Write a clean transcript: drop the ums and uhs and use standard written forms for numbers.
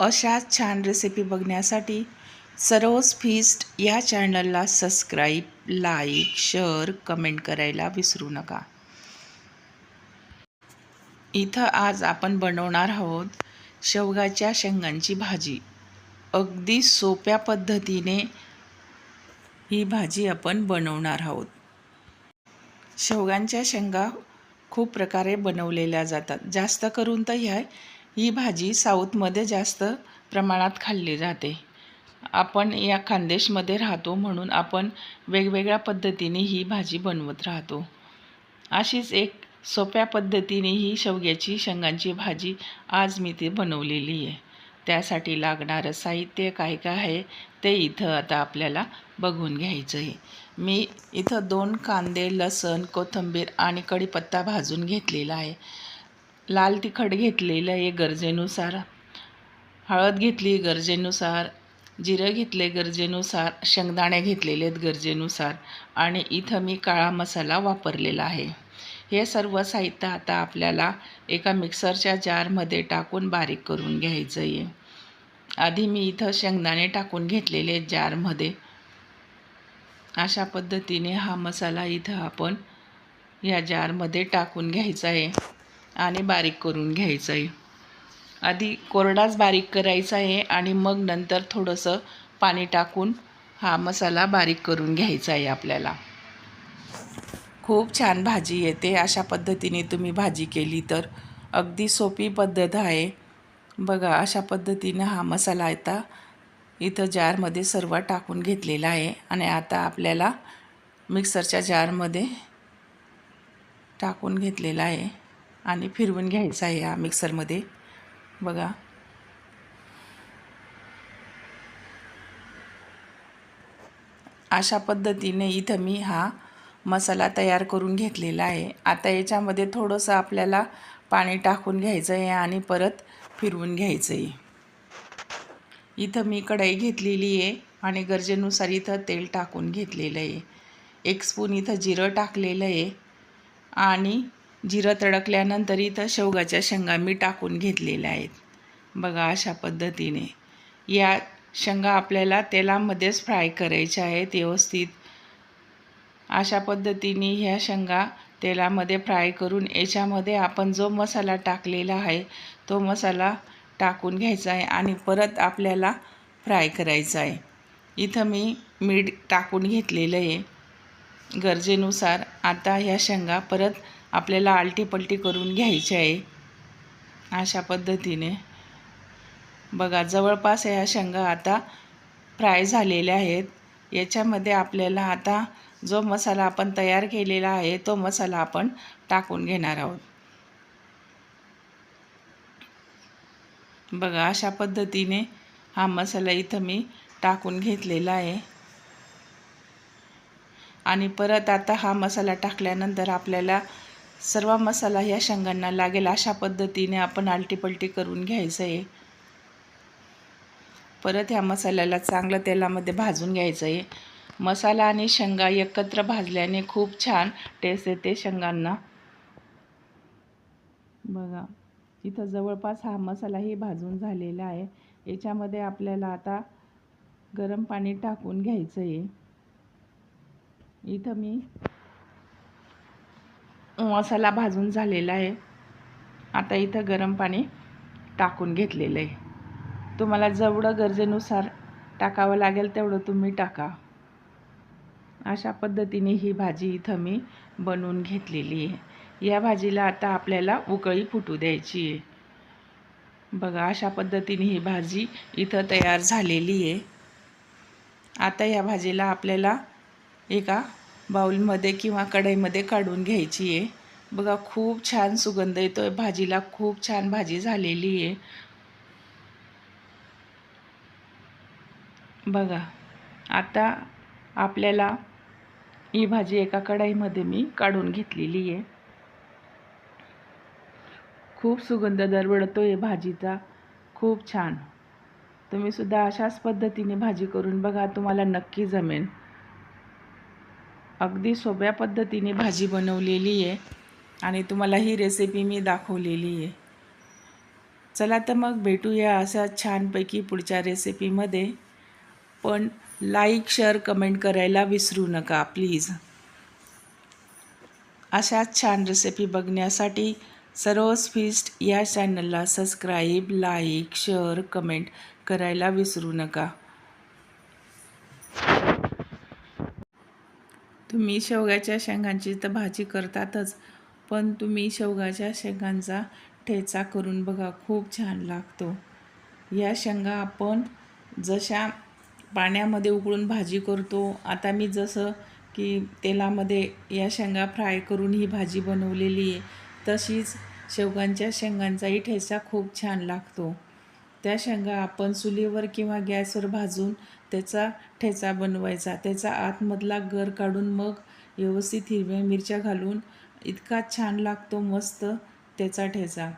अशाच छान रेसिपी बघण्यासाठी सरोज फीस्ट या चॅनलला सबस्क्राईब, लाईक, शेअर, कमेंट करायला विसरू नका. इथं आज आपण बनवणार आहोत शेवगाच्या शेंगांची भाजी. अगदी सोप्या पद्धतीने ही भाजी आपण बनवणार आहोत. शेवगांच्या शेंगा खूप प्रकारे बनवलेल्या जातात. जास्त करून तर ही भाजी साऊथमध्ये जास्त प्रमाणात खाल्ली जाते. आपण या खानदेशमध्ये राहतो म्हणून आपण वेगवेगळ्या पद्धतीने ही भाजी बनवत राहतो. अशीच एक सोप्या पद्धतीने ही शेवग्याची शेंगांची भाजी आज मी ती बनवलेली आहे. त्यासाठी लागणारं साहित्य काय काय आहे ते इथं आता आपल्याला बघून घ्यायचं आहे. मी इथं 2 कांदे, लसूण, कोथिंबीर आणि कढीपत्ता भाजून घेतलेला आहे. लाल तिखट घेतलेलं आहे गरजेनुसार, हळद घेतली गरजेनुसार, जिरं घेतले गरजेनुसार, शेंगदाणे घेतलेले आहेत गरजेनुसार आणि इथं मी काळा मसाला वापरलेला आहे. हे सर्व साहित्य आता आपल्याला एका मिक्सरच्या जारमध्ये टाकून बारीक करून घ्यायचं आहे. आधी मी इथं शेंगदाणे टाकून घेतलेले जारमध्ये. अशा पद्धतीने हा मसाला इथं आपण या जारमध्ये टाकून घ्यायचा आहे आणि बारीक करून घ्यायचं आहे. आधी कोरडाच बारीक करायचा आहे आणि मग नंतर थोडंसं पाणी टाकून हा मसाला बारीक करून घ्यायचा आहे आपल्याला. खूप छान भाजी येते. अशा पद्धतीने तुम्ही भाजी केली तर अगदी सोपी पद्धत आहे. बघा, अशा पद्धतीनं हा मसाला इथं जारमध्ये सर्व टाकून घेतलेला आहे आणि आता आपल्याला मिक्सरच्या जारमध्ये टाकून घेतलेला आहे आणि फिरवून घ्यायचा आहे या मिक्सरमध्ये. बघा, अशा पद्धतीने इथं मी हा मसाला तयार करून घेतलेला आहे. आता याच्यामध्ये थोडंसं आपल्याला पाणी टाकून घ्यायचं आहे आणि परत फिरवून घ्यायचं आहे. इथं मी कढई घेतलेली आहे आणि गरजेनुसार इथं तेल टाकून घेतलेलं आहे. 1 स्पून इथं जिरं टाकलेलं आहे आणि जिरं तडकल्यानंतर इथं शेवगाच्या शेंगा मी टाकून घेतलेल्या आहेत. बघा, अशा पद्धतीने या शेंगा आपल्याला तेलामध्येच फ्राय करायच्या आहेत व्यवस्थित. अशा पद्धतीने ह्या शेंगा तेलामध्ये फ्राय करून याच्यामध्ये आपण जो मसाला टाकलेला आहे तो मसाला टाकून घ्यायचा आहे आणि परत आपल्याला फ्राय करायचा आहे. इथं मी मीठ टाकून घेतलेलं आहे गरजेनुसार. आता ह्या शेंगा परत आपल्याला आलटीपलटी करून घ्यायची आहे अशा पद्धतीने. बघा, जवळपास ह्या शेंगा आता फ्राय झालेल्या आहेत. याच्यामध्ये आपल्याला आता जो मसाला आपण तयार केलेला आहे तो मसाला आपण टाकून घेणार आहोत. बघा, अशा पद्धतीने हा मसाला इथं मी टाकून घेतलेला आहे आणि परत आता हा मसाला टाकल्यानंतर आपल्याला सर्व मसाला ह्या शेंगांना लागेल अशा पद्धतीने आपण आलटीपलटी करून घ्यायचं आहे. परत ह्या मसाल्याला चांगलं तेलामध्ये भाजून घ्यायचं आहे. मसाला आणि शेंगा एकत्र भाजल्याने खूप छान टेस्ट येते शेंगांना. बघा, इथं जवळपास हा मसालाही भाजून झालेला आहे. याच्यामध्ये आपल्याला आता गरम पाणी टाकून घ्यायचं आहे. इथं मी मसाला भाजून झालेला आहे. आता इथं गरम पाणी टाकून घेतलेलं आहे. तुम्हाला जेवढं गरजेनुसार टाकावं लागेल तेवढं तुम्ही टाका. अशा पद्धतीने ही भाजी इथं मी बनवून घेतलेली आहे. या भाजीला आता आपल्याला उकळी फुटू द्यायची आहे. बघा, अशा पद्धतीने ही भाजी इथं तयार झालेली आहे. आता या भाजीला आपल्याला एका बाउलमध्ये किंवा कढईमध्ये काढून घ्यायची आहे. बघा, खूप छान सुगंध येतोय भाजीला. खूप छान भाजी झालेली आहे. बघा, आता आपल्याला ही भाजी एका कढईमध्ये मी काढून घेतलेली आहे. खूप सुगंध दरवळतोय भाजीचा, खूप छान. तुम्ही सुद्धा अशाच पद्धतीने भाजी करून बघा, तुम्हाला नक्की जमेल. अगदी सोप्या पद्धतीने भाजी बनवलेली आहे आणि तुम्हाला ही रेसिपी मी दाखवलेली आहे. चला तर मग भेटूया अशा छानपैकी पुढच्या रेसिपीमध्ये. पण लाईक, शेअर, कमेंट करायला विसरू नका प्लीज. अशाच छान रेसिपी बघण्यासाठी सरोज फीस्ट या चॅनलला सबस्क्राईब, लाईक, शेअर, कमेंट करायला विसरू नका. तुम्ही शेवग्याच्या शेंगांची तर भाजी करतातच, पण तुम्ही शेवगाच्या शेंगांचा ठेचा करून बघा, खूप छान लागतो. या शेंगा आपण जशा पाण्यामध्ये उकळून भाजी करतो, आता मी जसं की तेलामध्ये या शेंगा फ्राय करून ही भाजी बनवलेली आहे, तशीच शेवगांच्या शेंगांचाही ठेचा खूप छान लागतो. त्या शेंगा आपण चुलीवर किंवा गॅसवर भाजून त्याचा ठेचा बनवायचा. त्याचा आतमधला गर काढून मग व्यवस्थित हिरव्या मिरच्या घालून इतका छान लागतो मस्त त्याचा ठेचा.